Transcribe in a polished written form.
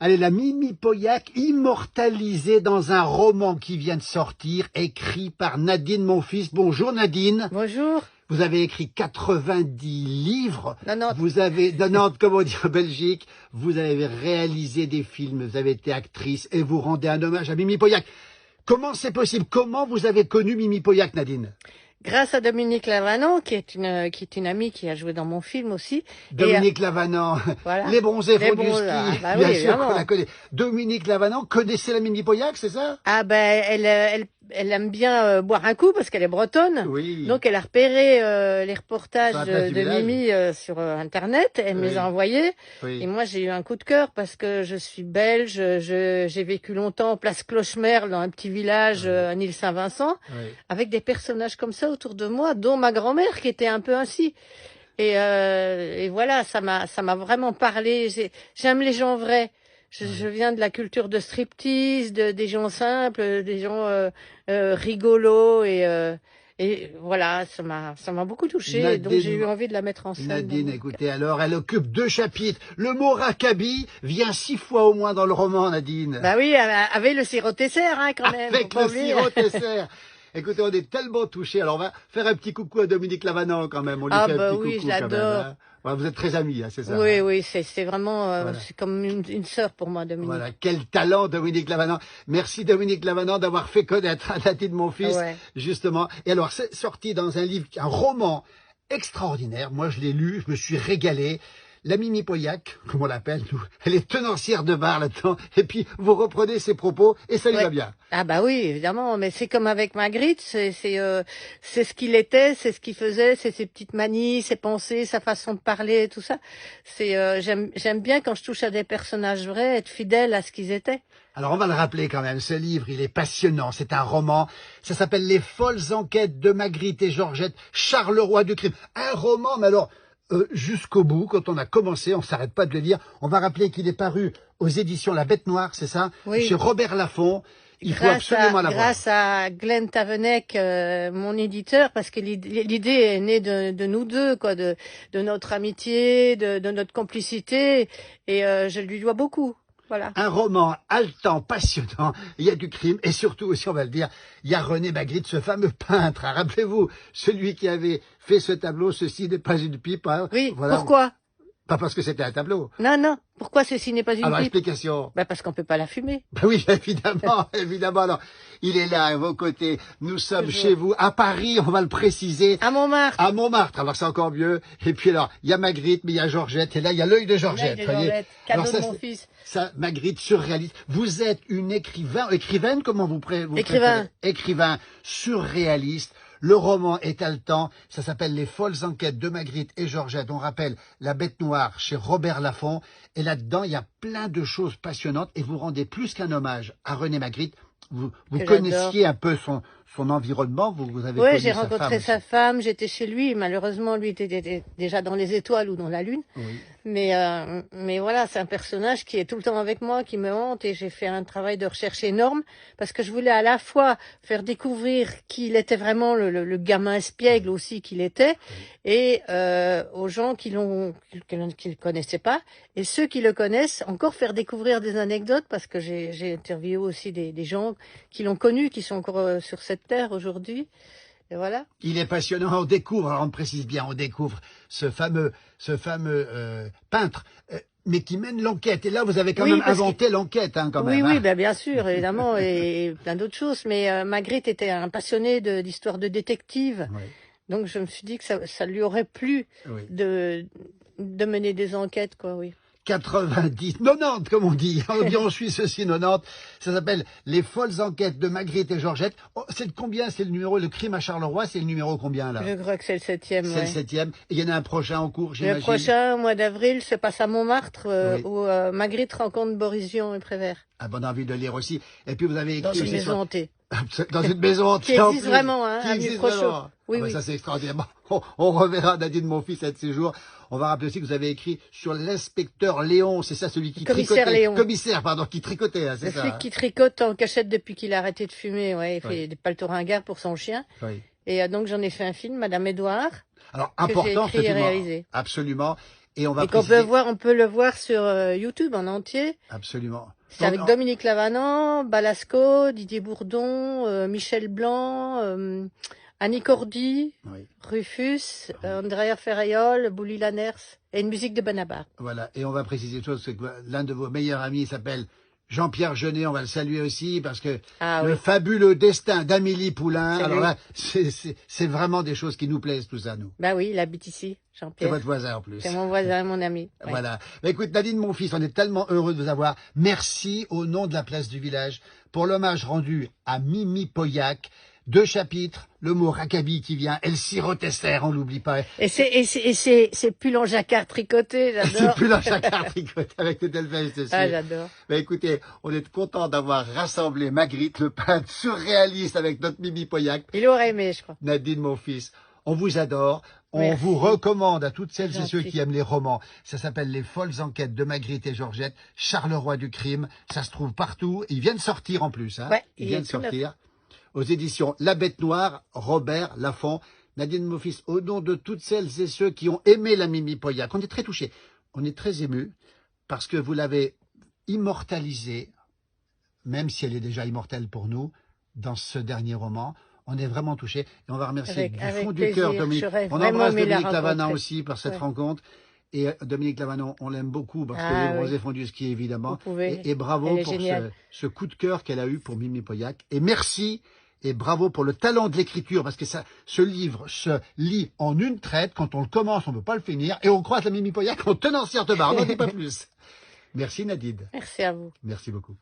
Allez, la Mimi Pauillac, immortalisée dans un roman qui vient de sortir, écrit par Nadine Monfils. Bonjour Nadine. Bonjour. Vous avez écrit 90 livres. 90. Vous avez, 90, comme on dit en Belgique. Vous avez réalisé des films, vous avez été actrice et vous rendez un hommage à Mimi Pauillac. Comment c'est possible? Comment vous avez connu Mimi Pauillac, Nadine? Grâce à Dominique Lavanant, qui est une amie qui a joué dans mon film aussi. Dominique Lavanant, voilà. Les bronzés font du ski, bah bien oui, sûr vraiment. qu'on la connaît. Dominique Lavanant connaissait la Mimi Pauillac, c'est ça? Ah ben, elle aime bien boire un coup parce qu'elle est bretonne. Oui. Donc elle a repéré les reportages de village. Mimi sur Internet. Elle me les a envoyés. Oui. Et moi j'ai eu un coup de cœur parce que je suis belge. J'ai vécu longtemps place Clochemerle dans un petit village à Île-Saint-Vincent, avec des personnages comme ça autour de moi, dont ma grand-mère qui était un peu ainsi. Et voilà, ça m'a vraiment parlé. J'aime les gens vrais. Je viens de la culture de striptease, des gens simples, des gens rigolos et voilà, ça m'a beaucoup touchée. Donc j'ai eu envie de la mettre en scène. Nadine, écoutez, alors elle occupe 2 chapitres. Le mot rackaby vient 6 fois au moins dans le roman, Nadine. Bah oui, avec le sirop Tesser, hein, quand même. Avec le sirop Tesser. Écoutez, on est tellement touchés. Alors, on va faire un petit coucou à Dominique Lavanant quand même. On lui fait un petit oui, coucou je l'adore. hein. Ouais, vous êtes très amis, hein, c'est ça? Oui, hein. oui, c'est vraiment, c'est comme une sœur pour moi, Dominique. Voilà, quel talent, Dominique Lavanant. Merci, Dominique Lavanant, d'avoir fait connaître à Nadine Monfils, justement. Et alors, c'est sorti dans un livre, un roman extraordinaire. Moi, je l'ai lu, je me suis régalé. La Mimi Pauillac, comme on l'appelle, nous, elle est tenancière de bar là-dedans. Et puis, vous reprenez ses propos et ça lui va bien. Ah bah oui, évidemment. Mais c'est comme avec Magritte, c'est ce qu'il était, c'est ce qu'il faisait, c'est ses petites manies, ses pensées, sa façon de parler, tout ça. J'aime bien quand je touche à des personnages vrais, être fidèle à ce qu'ils étaient. Alors, on va le rappeler quand même, ce livre, il est passionnant, c'est un roman, ça s'appelle Les folles enquêtes de Magritte et Georgette, Charleroi du crime. Un roman, mais alors, jusqu'au bout, quand on a commencé, on s'arrête pas de le lire. On va rappeler qu'il est paru aux éditions La Bête Noire, c'est ça? Oui. Chez Robert Laffont. Il faut absolument l'avoir. Grâce à Glenn Tavenec, mon éditeur, parce que l'idée est née de nous deux, quoi, de notre amitié, de notre complicité, et je lui dois beaucoup. Voilà. Un roman haletant, passionnant, il y a du crime, et surtout aussi, on va le dire, il y a René Magritte, ce fameux peintre. Hein. Rappelez-vous, celui qui avait fait ce tableau, ceci n'est pas une pipe. Hein. Oui, voilà. Pourquoi? Pas parce que c'était un tableau. Non, non. Pourquoi ceci n'est pas une Alors, pipe? explication. Bah parce qu'on peut pas la fumer. Bah oui, évidemment, évidemment. Alors, il est là, à vos côtés. Nous sommes chez vous, à Paris, on va le préciser. À Montmartre. À Montmartre, alors c'est encore mieux. Et puis alors, il y a Magritte, mais il y a Georgette. Et là, il y a l'œil de Georgette. Cadeau de mon fils. Ça, Magritte, surréaliste. Vous êtes une écrivaine, comment vous Écrivain. Écrivain, surréaliste. Le roman est haletant, ça s'appelle Les folles enquêtes de Magritte et Georgette. On rappelle La Bête Noire chez Robert Laffont. Et là-dedans, il y a plein de choses passionnantes et vous rendez plus qu'un hommage à René Magritte. Vous connaissiez un peu son environnement, vous avez connu j'ai rencontré sa femme, j'étais chez lui. Malheureusement, lui était déjà dans les étoiles ou dans la lune. Oui. Mais voilà, c'est un personnage qui est tout le temps avec moi, qui me hante, et j'ai fait un travail de recherche énorme parce que je voulais à la fois faire découvrir qui il était vraiment, le gamin espiègle aussi qu'il était, et aux gens qui le connaissaient pas, et ceux qui le connaissent, encore faire découvrir des anecdotes parce que j'ai interviewé aussi des gens qui l'ont connu, qui sont encore sur cette terre aujourd'hui. Et voilà. Il est passionnant, on découvre, alors on précise bien, on découvre ce fameux peintre, mais qui mène l'enquête. Et là, vous avez quand même inventé l'enquête, hein, quand même. Oui, ben, bien sûr, évidemment, et plein d'autres choses. Mais Magritte était un passionné d'histoire de détective. Oui. Donc je me suis dit que ça lui aurait plu de mener des enquêtes, quoi, oui. 90, 90 comme on dit en Suisse aussi 90, ça s'appelle Les folles enquêtes de Magritte et Georgette. Oh, c'est de combien? C'est le numéro, le crime à Charleroi, c'est le numéro combien là? Je crois que c'est le 7e. C'est le 7e, et il y en a un prochain en cours, j'imagine. Le prochain, au mois d'avril, se passe à Montmartre, où Magritte rencontre Boris Vian et Prévert. Ah, bonne envie de lire aussi. Et puis vous avez écrit... Dans une maison hantée. Dans une maison hantée. Qui existe vraiment, hein, qui existe vraiment. Oui, oui. Ça c'est extraordinaire. On reverra Nadine Monfils un de ces jours. On va rappeler aussi que vous avez écrit sur l'inspecteur Léon, c'est ça, celui qui tricotait. Léon. Commissaire, pardon, qui tricotait, hein, c'est ça. Celui qui tricote en cachette depuis qu'il a arrêté de fumer, il fait des paletots pour son chien. Et donc j'en ai fait un film, Madame Édouard. Alors important ce film, absolument. Et on va on peut le voir sur YouTube en entier. Absolument. C'est avec Dominique Lavanant, Balasco, Didier Bourdon, Michel Blanc, Annie Cordy, oui. Rufus, oui. Andrea Ferraiol, Bouli Lanners et une musique de Benabar. Voilà, et on va préciser une chose, c'est que l'un de vos meilleurs amis s'appelle Jean-Pierre Jeunet, on va le saluer aussi, parce que le fabuleux destin d'Amélie Poulain, alors là, c'est vraiment des choses qui nous plaisent, tout ça, nous. Bah oui, il habite ici, Jean-Pierre. C'est votre voisin, en plus. C'est mon voisin, mon ami. Ouais. Voilà. Bah, écoute, Nadine, mon fils, on est tellement heureux de vous avoir. Merci au nom de la place du village pour l'hommage rendu à Mimi Pauillac. 2 chapitres, le mot rackabi qui vient, et le sirop Tesser, on l'oublie pas. Et c'est pull en jacquard tricoté, j'adore. C'est pull en jacquard tricoté avec des delphèges dessus. Ah, j'adore. Bah, écoutez, on est content d'avoir rassemblé Magritte, le peintre surréaliste avec notre Mimi Pauillac. Il aurait aimé, je crois. Nadine, mon fils, on vous adore. On vous recommande à toutes celles et ceux qui aiment les romans. Ça s'appelle Les folles enquêtes de Magritte et Georgette, Charleroi du crime. Ça se trouve partout. Il vient de sortir en plus. Hein. Ouais, il vient de sortir. Aux éditions La Bête Noire, Robert Laffont. Nadine, mon fils, au nom de toutes celles et ceux qui ont aimé la Mimi Pauillac, on est très touchés, on est très émus, parce que vous l'avez immortalisée, même si elle est déjà immortelle pour nous, dans ce dernier roman. On est vraiment touchés. Et on va remercier du fond du cœur Dominique. On embrasse Dominique Lavanant aussi par cette rencontre. Et Dominique Lavanant, on l'aime beaucoup parce que les Bronzés font du ski, évidemment. Et bravo pour ce coup de cœur qu'elle a eu pour Mimi Pauillac. Et merci et bravo pour le talent de l'écriture, parce que ce livre se lit en une traite. Quand on le commence, on ne peut pas le finir. Et on croise la Mimi Pauillac en tenancière de barre. On n'en dit pas plus. Merci Nadine. Merci à vous. Merci beaucoup.